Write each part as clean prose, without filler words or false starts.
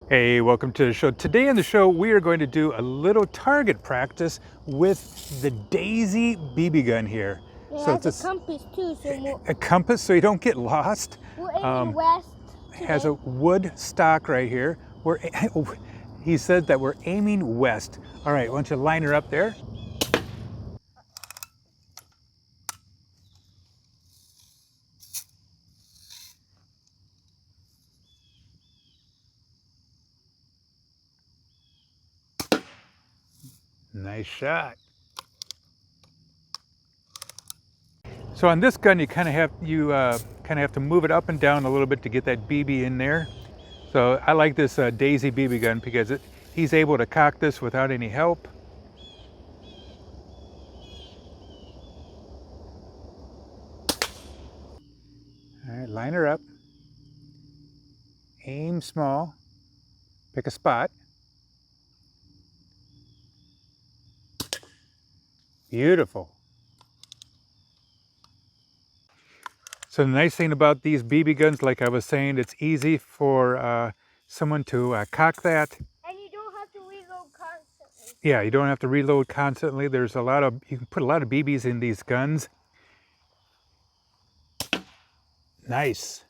Hey, welcome to the show. Today on the show, we are going to do a little target practice with the Daisy BB gun here. It So has it's a compass too, so a compass so you don't get lost. we're aiming west today. Has a wood stock right here. He said that we're aiming west. All right, why don't you line her up there? Nice shot. So on this gun, you kind of have to move it up and down a little bit to get that BB in there. So I like this Daisy BB gun because he's able to cock this without any help. All right, line her up. Aim small. Pick a spot. Beautiful. So the nice thing about these BB guns, like I was saying, it's easy for someone to cock that. And you don't have to reload constantly. Yeah, you don't have to reload constantly. You can put a lot of BBs in these guns. Nice.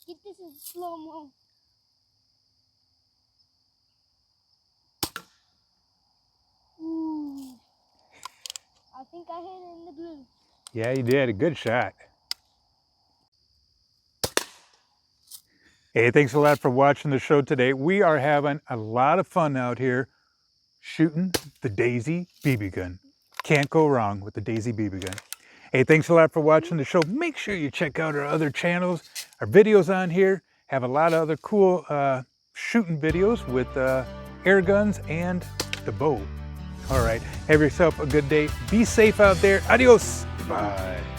Get this in slow-mo. Ooh. I think I hit it in the blue. Yeah, you did. A good shot. Hey, thanks a lot for watching the show today. We are having a lot of fun out here shooting the Daisy BB gun. Can't go wrong with the Daisy BB gun. Hey, thanks a lot for watching the show. Make sure you check out our other channels. Our videos on here have a lot of other cool shooting videos with air guns and the bow. All right, have yourself a good day. Be safe out there. Adios. Bye.